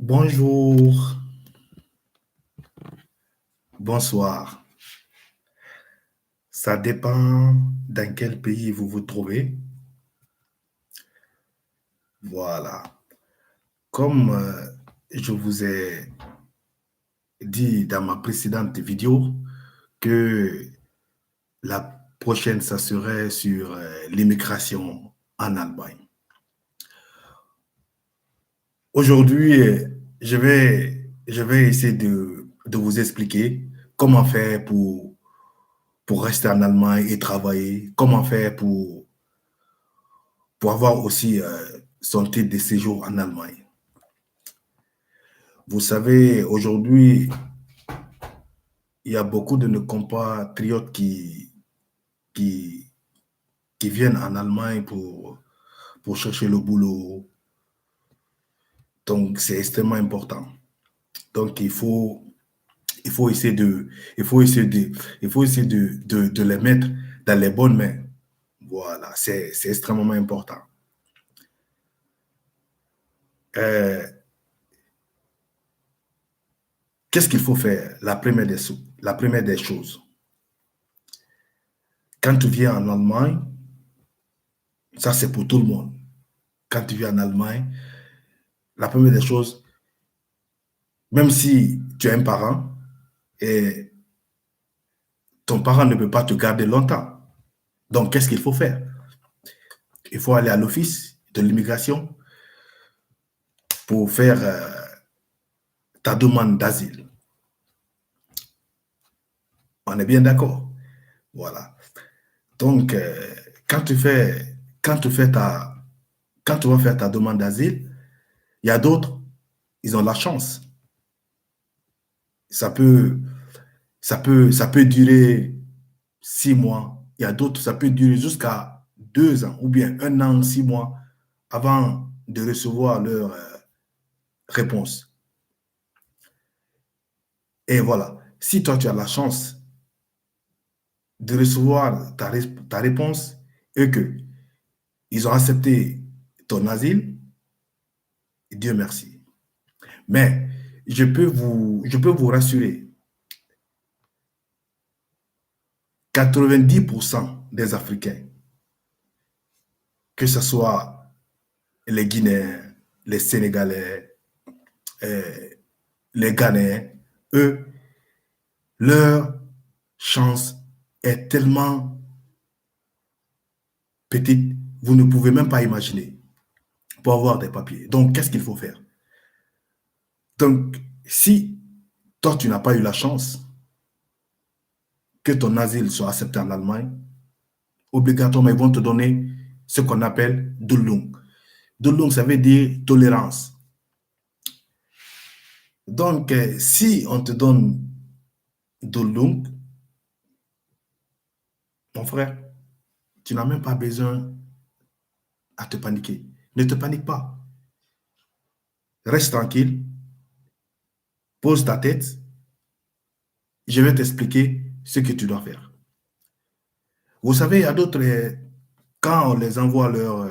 Bonjour, bonsoir. Ça dépend dans quel pays vous vous trouvez. Voilà. Comme je vous ai dit dans ma précédente vidéo que la prochaine, ça serait sur l'immigration en Allemagne. Aujourd'hui, je vais essayer de vous expliquer comment faire pour rester en Allemagne et travailler, comment faire pour avoir aussi son titre de séjour en Allemagne. Vous savez, aujourd'hui, il y a beaucoup de nos compatriotes qui, qui viennent en Allemagne pour chercher le boulot. Donc, c'est extrêmement important. Donc, il faut essayer de, il faut essayer de, il faut essayer de les mettre dans les bonnes mains. Voilà, c'est extrêmement important. Euh, Qu'est-ce qu'il faut faire? La première des choses, quand tu viens en Allemagne, ça c'est pour tout le monde. Quand tu viens en Allemagne, la première des choses, même si tu as un parent, et ton parent ne peut pas te garder longtemps. Donc, qu'est-ce qu'il faut faire? Il faut aller à l'office de l'immigration pour faire ta demande d'asile. On est bien d'accord? Voilà. Donc, quand tu fais ta, quand tu vas faire ta demande d'asile, il y a d'autres, ils ont la chance. Ça peut, ça peut durer 6 mois. Il y a d'autres, ça peut durer jusqu'à 2 ans ou bien 1 an, 6 mois avant de recevoir leur réponse. Et voilà. Si toi, tu as la chance de recevoir ta réponse et que ils ont accepté ton asile, Dieu merci. Mais je peux vous rassurer, 90% des Africains, que ce soit les Guinéens, les Sénégalais, euh, les Ghanéens, eux, leur chance est tellement petite, vous ne pouvez même pas imaginer pour avoir des papiers. Donc, qu'est-ce qu'il faut faire? Donc, si toi, tu n'as pas eu la chance que ton asile soit accepté en Allemagne, obligatoirement, ils vont te donner ce qu'on appelle Duldung. Duldung, ça veut dire tolérance. Donc, si on te donne Duldung, mon frère, tu n'as même pas besoin à te paniquer. Ne te panique pas. Reste tranquille, pose ta tête, je vais t'expliquer ce que tu dois faire. Vous savez, il y a d'autres, quand on les envoie leurs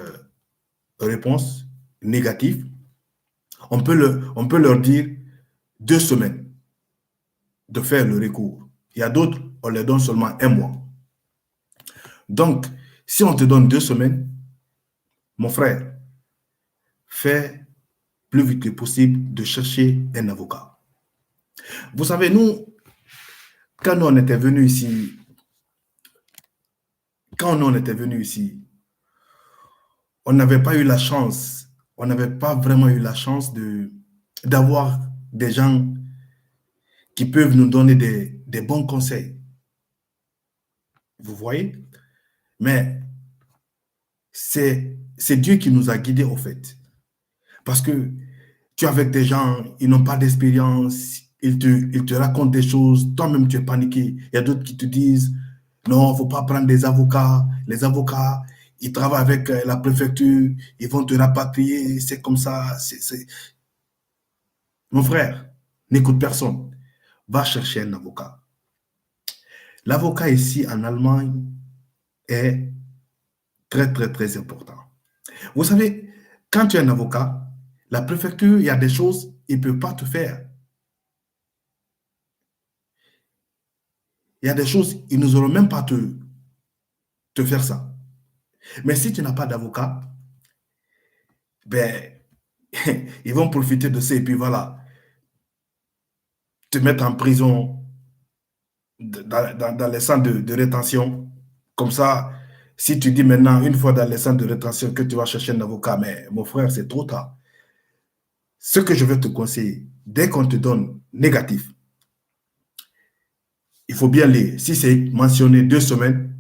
réponses négatives, on peut leur dire 2 semaines de faire le recours. Il y a d'autres, on leur donne seulement 1 mois. Donc, si on te donne 2 semaines, mon frère, fais plus vite que possible de chercher un avocat. Vous savez, nous, quand nous on était venus ici, quand nous on était venus ici, on n'avait pas eu la chance, on n'avait pas vraiment eu la chance d'avoir des gens qui peuvent nous donner des bons conseils. Vous voyez? Mais c'est Dieu qui nous a guidés, au fait. Parce que tu es avec des gens, ils n'ont pas d'expérience, ils te racontent des choses, toi-même tu es paniqué. Il y a d'autres qui te disent, non, il ne faut pas prendre des avocats. Les avocats, ils travaillent avec la préfecture, ils vont te rapatrier, c'est comme ça. Mon frère, n'écoute personne. Va chercher un avocat. L'avocat ici en Allemagne est très, très, très important. Vous savez, quand tu es un avocat, la préfecture, il y a des choses, il ne peut pas te faire. Il y a des choses, ils n'oseront même pas te faire ça. Mais si tu n'as pas d'avocat, ben, ils vont profiter de ça et puis voilà, te mettre en prison dans les centres de rétention. Comme ça, si tu dis maintenant, une fois dans les centres de rétention, que tu vas chercher un avocat, mais mon frère, c'est trop tard. Ce que je veux te conseiller, dès qu'on te donne négatif, il faut bien lire. Si c'est mentionné 2 semaines,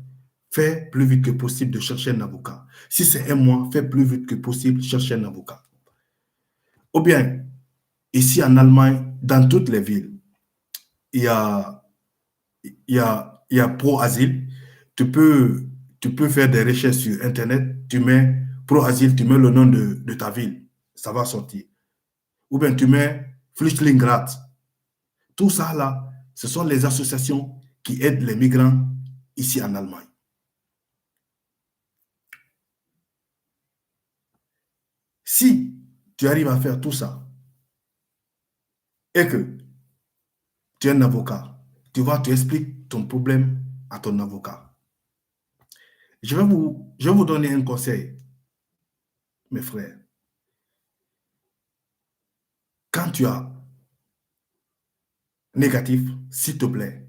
fais plus vite que possible de chercher un avocat. Si c'est un mois, fais plus vite que possible, chercher un avocat. Ou bien, ici en Allemagne, dans toutes les villes, il y a, il y a Pro-Asile. Tu peux faire des recherches sur Internet, tu mets Pro-Asile, tu mets le nom de ta ville, ça va sortir. Ou bien tu mets Flüchtlingsrat. Tout ça là, ce sont les associations qui aident les migrants ici en Allemagne. Si tu arrives à faire tout ça et que tu es un avocat, tu expliques ton problème à ton avocat. Je vais vous donner un conseil, mes frères. Quand tu as négatif, s'il te plaît,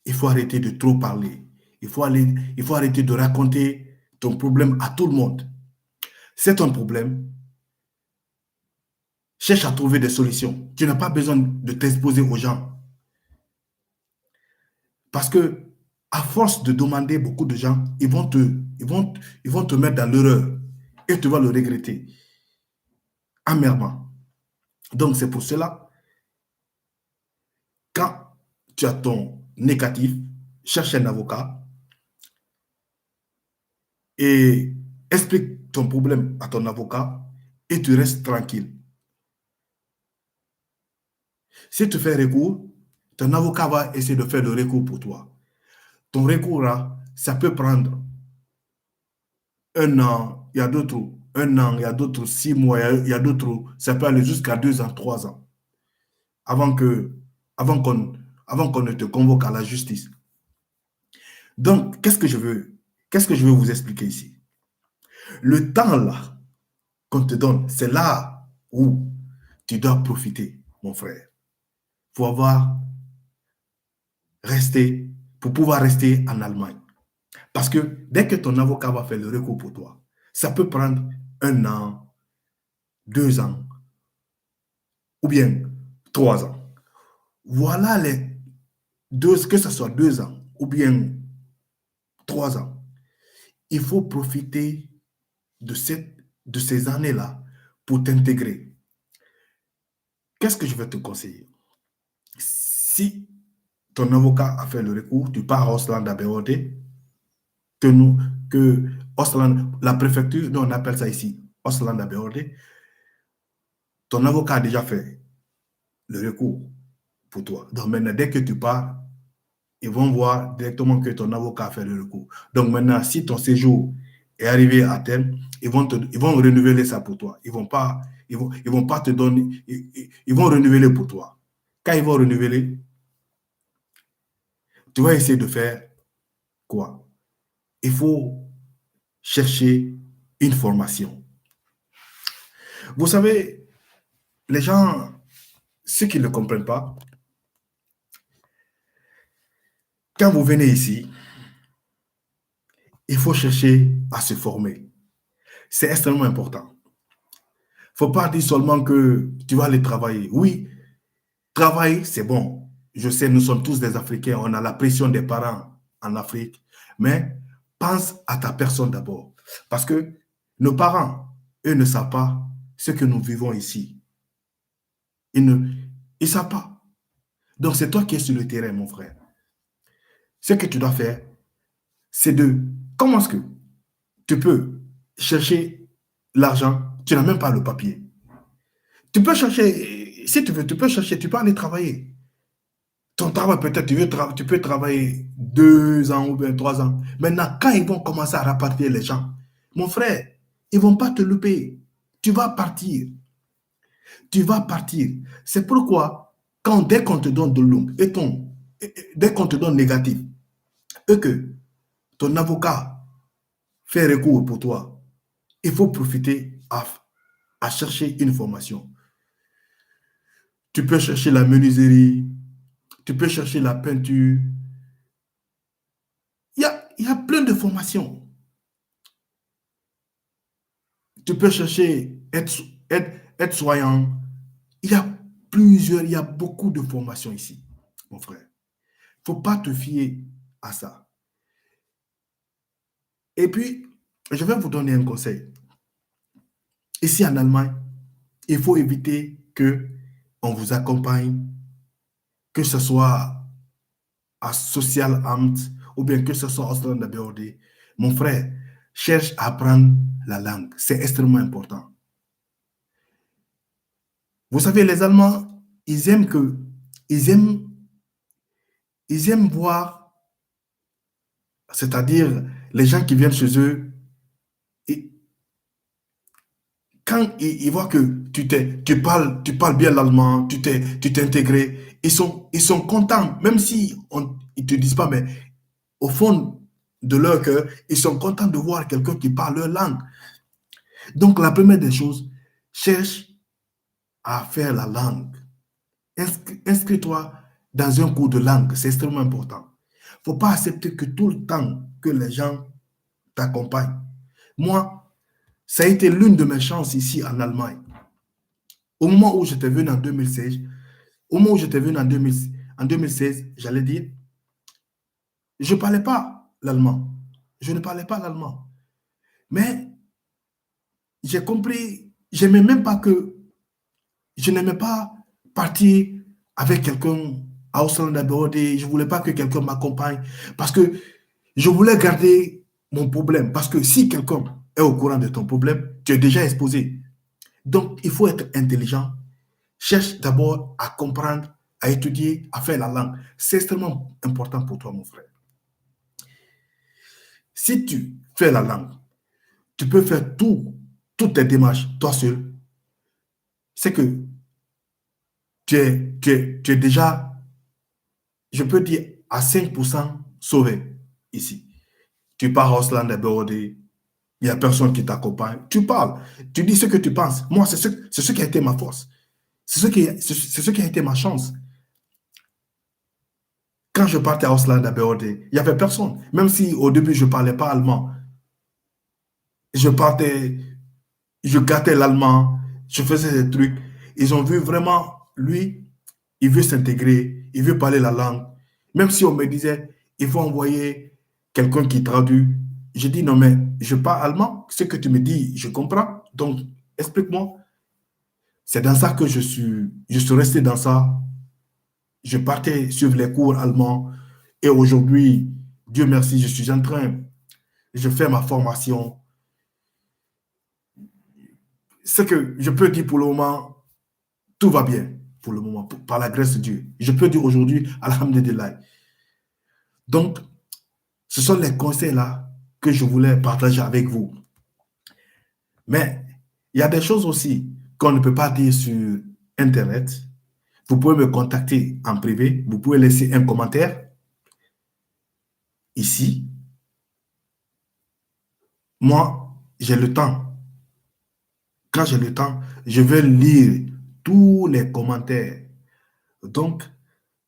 il faut arrêter de trop parler. Il faut arrêter de raconter ton problème à tout le monde. C'est ton problème. Cherche à trouver des solutions. Tu n'as pas besoin de t'exposer aux gens. Parce que, à force de demander beaucoup de gens, ils vont te mettre dans l'erreur et tu vas le regretter amèrement. Donc, c'est pour cela, quand tu as ton négatif, cherche un avocat et explique ton problème à ton avocat et tu restes tranquille. Si tu fais recours, ton avocat va essayer de faire le recours pour toi. Ton recours, là, ça peut prendre 1 an, il y a d'autres 1 an, il y a d'autres 6 mois, il y a d'autres, ça peut aller jusqu'à 2 ans, 3 ans, avant avant qu'on ne te convoque à la justice. Donc, qu'est-ce que je veux vous expliquer ici? Le temps là qu'on te donne, c'est là où tu dois profiter, mon frère. Pour pouvoir rester en Allemagne. Parce que dès que ton avocat va faire le recours pour toi, ça peut prendre 1 an, 2 ans, ou bien 3 ans. Voilà que ce soit 2 ans ou bien 3 ans. Il faut profiter de ces années-là pour t'intégrer. Qu'est-ce que je vais te conseiller? Si ton avocat a fait le recours, tu pars à Osland-Behörde, que Osland, la préfecture, nous on appelle ça ici Osland-Behörde, ton avocat a déjà fait le recours pour toi. Donc maintenant, dès que tu pars, ils vont voir directement que ton avocat a fait le recours. Donc maintenant, si ton séjour est arrivé à terme, ils vont renouveler ça pour toi. Ils vont pas te donner, ils vont renouveler pour toi. Quand ils vont renouveler, tu vas essayer de faire quoi? Il faut chercher une formation. Vous savez, les gens, ceux qui ne comprennent pas, quand vous venez ici, il faut chercher à se former. C'est extrêmement important. Il ne faut pas dire seulement que tu vas aller travailler. Oui, travailler, c'est bon. Je sais, nous sommes tous des Africains, on a la pression des parents en Afrique, mais pense à ta personne d'abord. Parce que nos parents, eux, ne savent pas ce que nous vivons ici. Ils ne savent pas. Donc, c'est toi qui es sur le terrain, mon frère. Ce que tu dois faire, c'est comment est-ce que tu peux chercher l'argent, tu n'as même pas le papier. Tu peux chercher, si tu veux, tu peux chercher, tu peux aller travailler. Ton travail, peut-être, tu peux travailler 2 ans ou bien 3 ans. Maintenant, quand ils vont commencer à rapatrier les gens, mon frère, ils ne vont pas te louper. Tu vas partir. Tu vas partir. C'est pourquoi, dès qu'on te donne de l'ongle dès qu'on te donne négatif, et que ton avocat fait recours pour toi, il faut profiter à chercher une formation. Tu peux chercher la menuiserie, tu peux chercher la peinture. Il y a plein de formations. Tu peux chercher être soignant. Il y a il y a beaucoup de formations ici, mon frère. Il ne faut pas te fier à ça. Et puis, je vais vous donner un conseil. Ici en Allemagne, il faut éviter que on vous accompagne, que ce soit à Social Amt ou bien que ce soit au Ausland BOD. Mon frère, cherche à apprendre la langue. C'est extrêmement important. Vous savez, les Allemands, ils aiment, ils aiment voir, c'est-à-dire les gens qui viennent chez eux, et quand ils voient que tu parles bien l'allemand, tu t'es intégré, ils sont contents, même si ils ne te disent pas, mais au fond de leur cœur, ils sont contents de voir quelqu'un qui parle leur langue. Donc, la première des choses, cherche à faire la langue. Inscris-toi dans un cours de langue, c'est extrêmement important. Il ne faut pas accepter que tout le temps que les gens t'accompagnent. Moi, ça a été l'une de mes chances ici en Allemagne. Au moment où j'étais venu en 2016, en 2016, j'allais dire, je ne parlais pas l'allemand. Je ne parlais pas l'allemand. Mais j'ai compris, j'aimais même pas que, je n'aimais pas partir avec quelqu'un à Ausland et je ne voulais pas que quelqu'un m'accompagne parce que je voulais garder mon problème. Parce que si quelqu'un est au courant de ton problème, tu es déjà exposé. Donc, il faut être intelligent. Cherche d'abord à comprendre, à étudier, à faire la langue. C'est extrêmement important pour toi, mon frère. Si tu fais la langue, tu peux faire toutes tes démarches, toi seul. C'est que tu es déjà, je peux dire, à 5% sauvé ici. Tu pars à Ausland et BOD, il n'y a personne qui t'accompagne. Tu parles, tu dis ce que tu penses. Moi, c'est ce qui a été ma force. C'est ce qui a été ma chance. Quand je partais à Ausland à BOD, il n'y avait personne. Même si au début, je ne parlais pas allemand. Je partais, je gâtais l'allemand, je faisais des trucs. Ils ont vu vraiment, lui, il veut s'intégrer, il veut parler la langue. Même si on me disait, il faut envoyer quelqu'un qui traduit. Je dis, non, mais je parle allemand, ce que tu me dis, je comprends. Donc, explique-moi. C'est dans ça que je suis resté dans ça. Je partais suivre les cours allemands. Et aujourd'hui, Dieu merci, je suis en train, je fais ma formation. Ce que je peux dire pour le moment, tout va bien pour le moment, par la grâce de Dieu. Je peux dire aujourd'hui, Alhamdulillah. Donc, ce sont les conseils-là que je voulais partager avec vous. Mais il y a des choses aussi qu'on ne peut pas dire sur Internet. Vous pouvez me contacter en privé. Vous pouvez laisser un commentaire ici. Moi, j'ai le temps. Quand j'ai le temps, je vais lire tous les commentaires. Donc,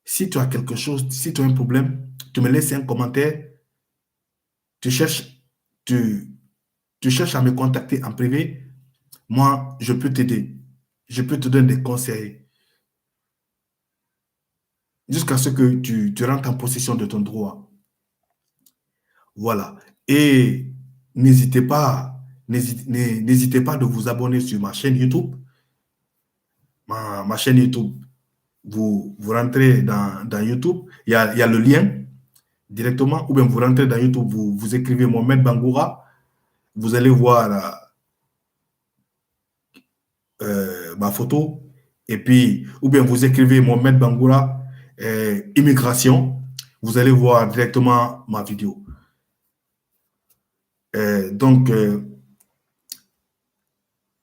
si tu as quelque chose, si tu as un problème, tu me laisses un commentaire. Tu cherches, tu, tu cherches à me contacter en privé. Moi, je peux t'aider. Je peux te donner des conseils jusqu'à ce que tu rentres en possession de ton droit. Voilà. Et n'hésitez pas de vous abonner sur ma chaîne YouTube. Ma chaîne YouTube, vous rentrez dans YouTube, il y a le lien directement, ou bien vous rentrez dans YouTube, vous écrivez Mohamed Bangoura, vous allez voir ma photo, et puis, ou bien vous écrivez Mohamed Bangoura, immigration, vous allez voir directement ma vidéo. Donc,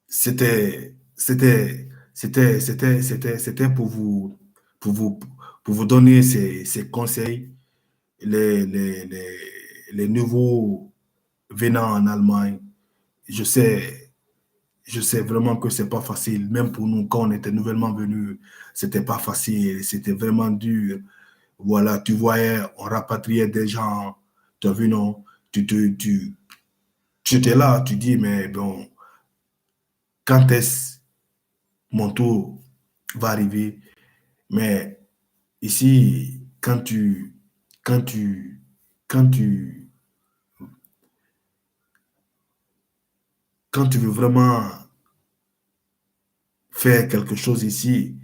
c'était C'était pour vous, pour vous donner ces conseils, les, les, les, les nouveaux venant en Allemagne. Je sais, je sais vraiment que c'est pas facile. Même pour nous, quand on était nouvellement venus, c'était pas facile. C'était vraiment dur. Voilà, tu voyais, on rapatriait des gens. Tu as vu, non? Tu étais là, tu dis, mais bon, quand est-ce mon tour va arriver? Mais ici, quand tu, quand tu, quand tu veux vraiment faire quelque chose ici,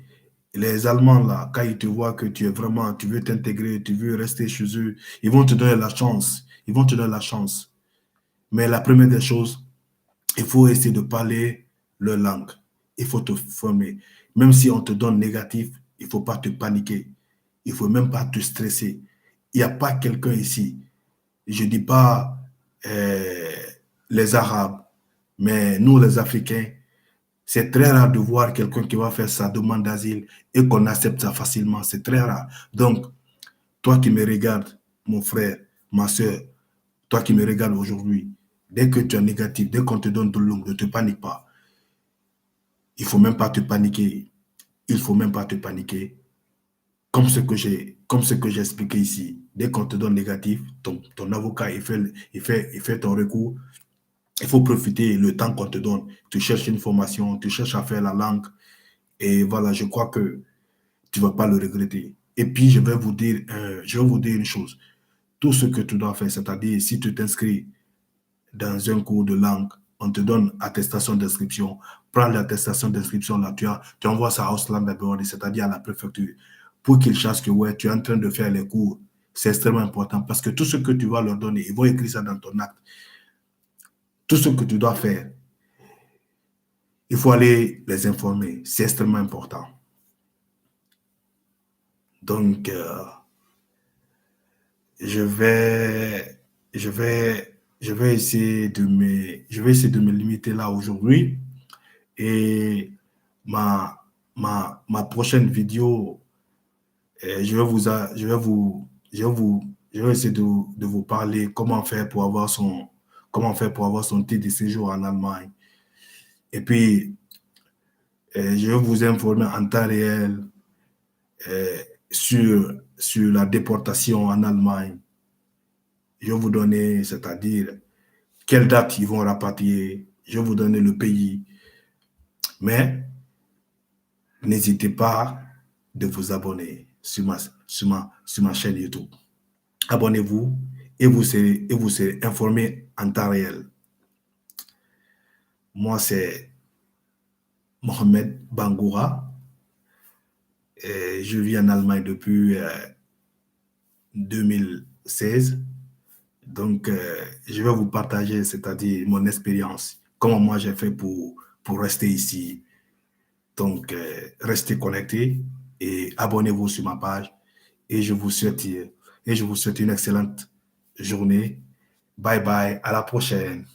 les Allemands, là, quand ils te voient que tu es vraiment, tu veux t'intégrer, tu veux rester chez eux, ils vont te donner la chance. Ils vont te donner la chance. Mais la première des choses, il faut essayer de parler leur langue. Il faut te former. Même si on te donne négatif, il ne faut pas te paniquer. Il ne faut même pas te stresser. Il n'y a pas quelqu'un ici. Je ne dis pas euh, les Arabes, mais nous, les Africains, c'est très rare de voir quelqu'un qui va faire sa demande d'asile et qu'on accepte ça facilement. C'est très rare. Donc, toi qui me regardes, mon frère, ma soeur, toi qui me regardes aujourd'hui, dès que tu es négatif, dès qu'on te donne de l'eau, ne te panique pas. Il ne faut même pas te paniquer. Il ne faut même pas te paniquer. Comme ce que j'ai expliqué ici. Dès qu'on te donne négatif, ton avocat, il fait ton recours. Il faut profiter le temps qu'on te donne. Tu cherches une formation, tu cherches à faire la langue. Et voilà, je crois que tu ne vas pas le regretter. Et puis, je vais vous dire une chose. Tout ce que tu dois faire, c'est-à-dire si tu t'inscris dans un cours de langue, on te donne attestation d'inscription. Prends l'attestation d'inscription là, tu envoies ça à Ausland, c'est-à-dire à la préfecture, pour qu'ils sachent que ouais, tu es en train de faire les cours. C'est extrêmement important parce que tout ce que tu vas leur donner, ils vont écrire ça dans ton acte. Tout ce que tu dois faire, il faut aller les informer. C'est extrêmement important. Donc, je vais, je vais essayer de me limiter là aujourd'hui. Et ma, ma prochaine vidéo, je vais essayer de vous parler comment faire pour avoir son titre de séjour en Allemagne. Et puis, je vais vous informer en temps réel euh, sur la déportation en Allemagne. Je vais vous donner, c'est-à-dire, quelle date ils vont rapatrier. Je vais vous donner le pays. Mais n'hésitez pas de vous abonner sur ma chaîne YouTube. Abonnez-vous et vous serez informé en temps réel. Moi, c'est Mohamed Bangoura. Et je vis en Allemagne depuis 2016. Donc, je vais vous partager, c'est-à-dire mon expérience, comment moi j'ai fait pour rester ici. Donc, restez connectés et abonnez-vous sur ma page. Et je vous souhaite une excellente journée. Bye bye, à la prochaine.